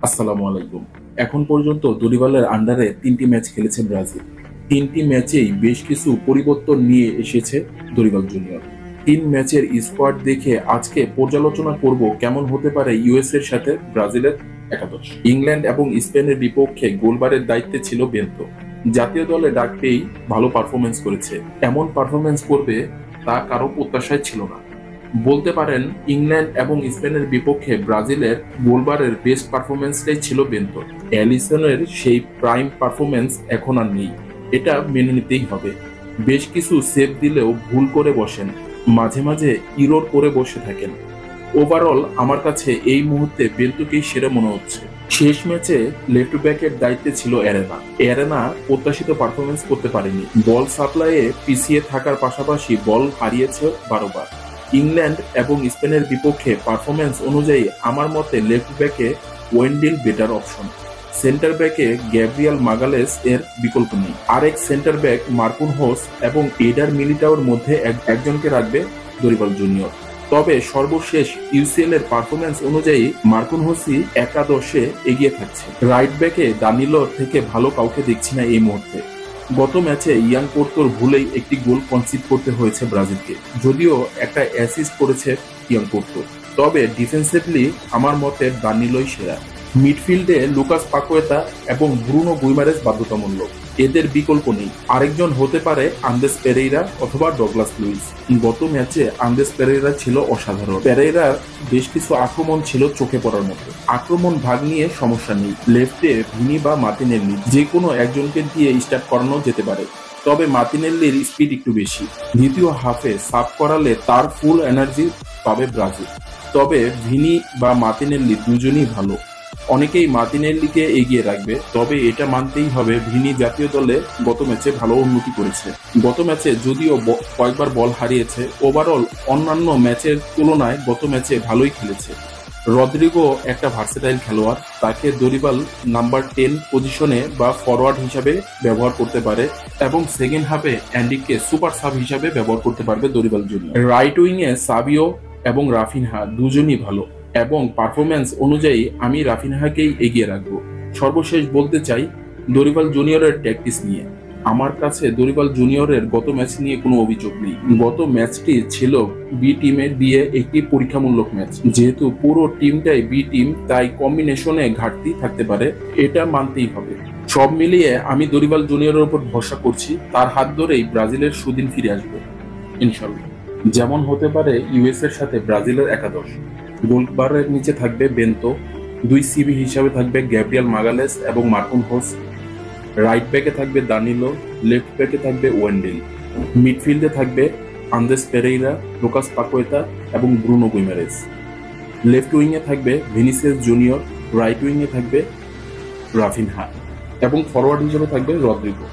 আসসালামু আলাইকুম। এখন পর্যন্ত দরিবালের আন্ডারে ৩টি ম্যাচ খেলেছে ব্রাজিল। ৩টি ম্যাচেই বেশ কিছু পরিবর্তন নিয়ে এসেছে দরিবাল জুনিয়র। ৩ ম্যাচের স্কোয়াড দেখে আজকে পর্যালোচনা করব কেমন হতে পারে ইউএস এর সাথে ব্রাজিলের একাদশ। ইংল্যান্ড এবং স্পেনের বিপক্ষে গোলবারের দায়িত্বে ছিল বেন্তো। জাতীয় দলে ডাক পেয়েই ভালো পারফরমেন্স করেছে। এমন পারফরমেন্স করবে তা কারো প্রত্যাশায় ছিল না। বলতে পারেন ইংল্যান্ড এবং স্পেনের বিপক্ষে ব্রাজিলের গোলবারের বেস্ট পারফরমেন্সটাই ছিল বেন্তোর। অ্যালিসনের সেই প্রাইম পারফরমেন্স এখন আর নেই, এটা মেনে নিতেই হবে। বেশ কিছু সেভ দিলেও ভুল করে বসেন, মাঝে মাঝে ইরোর করে বসে থাকেন। ওভারঅল আমার কাছে এই মুহূর্তে বেন্তুকেই সেরা মনে হচ্ছে। শেষ ম্যাচে লেফট ব্যাকের দায়িত্বে ছিল অ্যারেনা। অ্যারেনা প্রত্যাশিত পারফরমেন্স করতে পারেনি। বল সাপ্লাইয়ে পিছিয়ে থাকার পাশাপাশি বল হারিয়েছে ১২ বার। ইংল্যান্ড এবং স্পেনের বিপক্ষে পারফরমেন্স অনুযায়ী আমার মতে লেফট ব্যাকে ওয়েন্ডিল বেটার অপশন। সেন্টার ব্যাকে গ্যাব্রিয়াল মাগালেস এর বিকল্প নেই। আরেক সেন্টার ব্যাক মার্কুনহোস এবং এডার মিলিটাওর মধ্যে একজনকে রাখবে দরিবাল জুনিয়র। তবে সর্বশেষ ইউসিএল এর পারফরমেন্স অনুযায়ী মার্কুনহোসই একাদশে এগিয়ে থাকছে। রাইট ব্যাকে দানিলোর থেকে ভালো কাউকে দেখছি না এই মুহূর্তে। গত ম্যাচে ইয়াং পোর্তোর ভুলেই একটি গোল কনসিড করতে হয়েছে ব্রাজিলকে, যদিও একটা অ্যাসিস্ট করেছে ইয়াং পোর্তো। তবে ডিফেন্সিভলি আমার মতে দানিলোই সেরা। মিডফিল্ডে লুকাস পাকুয়েতা এবং ব্রুনো গুইমারেস বাধ্যতামূলক, এদের বিকল্প নেই। আরেকজন হতে পারে আন্দেস পেরেইরা অথবা ডগলাস লুইস। গত ম্যাচে আন্দেস পেরেইরা ছিল অসাধারণ। পেরেইরার বেশ কিছু আক্রমণ ছিল চোখে পড়ার মতো। আক্রমণ ভাগ নিয়ে সমস্যা নেই। লেফটে ভিনি বা মার্টিনেল্লি যে কোনো একজনকে দিয়ে স্টার্ট করানো যেতে পারে, তবে মার্টিনেল্লির স্পিড একটু বেশি। দ্বিতীয় হাফে সাব করালে তার ফুল এনার্জি পাবে ব্রাজিল। তবে ভিনি বা মার্টিনেল্লি দুজনই ভালো। অনেকেই মার্টিনেল্লিকে এগিয়ে রাখবে, তবে এটা মানতেই হবে ভিনি জাতীয় দলে গত ম্যাচে ভালো উন্নতি করেছে। গত ম্যাচে যদিও কয়েকবার বল হারিয়েছে, ওভারঅল অন্যান্য ম্যাচের তুলনায় গত ম্যাচে ভালোই খেলেছে। রদ্রিগো একটা ভার্সেটাইল খেলোয়াড়, তাকে দরিবাল নাম্বার 10 পজিশনে বা ফরওয়ার্ড হিসাবে ব্যবহার করতে পারে এবং সেকেন্ড হাফে অ্যান্ডিকে সুপার সাব হিসাবে ব্যবহার করতে পারবে দরিবাল জুনিয়র। রাইট উইংয়ে সাবিও এবং রাফিনহা দুজনই ভালো এবং পারফরমেন্স অনুযায়ী আমি রাফিনহাকেই এগিয়ে রাখবো। সর্বশেষ বলতে চাই দরিবাল জুনিয়রের ট্যাকটিস নিয়ে। আমার কাছে দরিবাল জুনিয়রের গত ম্যাচ নিয়ে কোনো অভিযোগ নেই। গত ম্যাচটি ছিল বি টিমের দিয়ে একটি পরীক্ষামূলক ম্যাচ। যেহেতু পুরো টিমটাই বি টিম, তাই কম্বিনেশনে ঘাটতি থাকতে পারে, এটা মানতেই হবে। সব মিলিয়ে আমি দরিবাল জুনিয়রের উপর ভরসা করছি, তার হাত ধরেই ব্রাজিলের সুদিন ফিরে আসবে ইনশাল্লাহ। যেমন হতে পারে ইউএস এর সাথে ব্রাজিলের একাদশ। গোলবারের নিচে থাকবে বেন্তো, 2 সিবি হিসাবে থাকবে গ্যাব্রিয়াল মাগালেস এবং মার্কুনহোস। রাইট ব্যাকে থাকবে দানিলো, লেফট ব্যাকে থাকবে ওয়েন্ডেল। মিডফিল্ডে থাকবে আন্দেস পেরেইরা, লুকাস পাকুয়েতা এবং ব্রুনো গুইমারেস। লেফট উইংয়ে থাকবে ভিনিসিয়াস জুনিয়র, রাইট উইংয়ে থাকবে রাফিনহা এবং ফরওয়ার্ড হিসেবে থাকবে রদ্রিগো।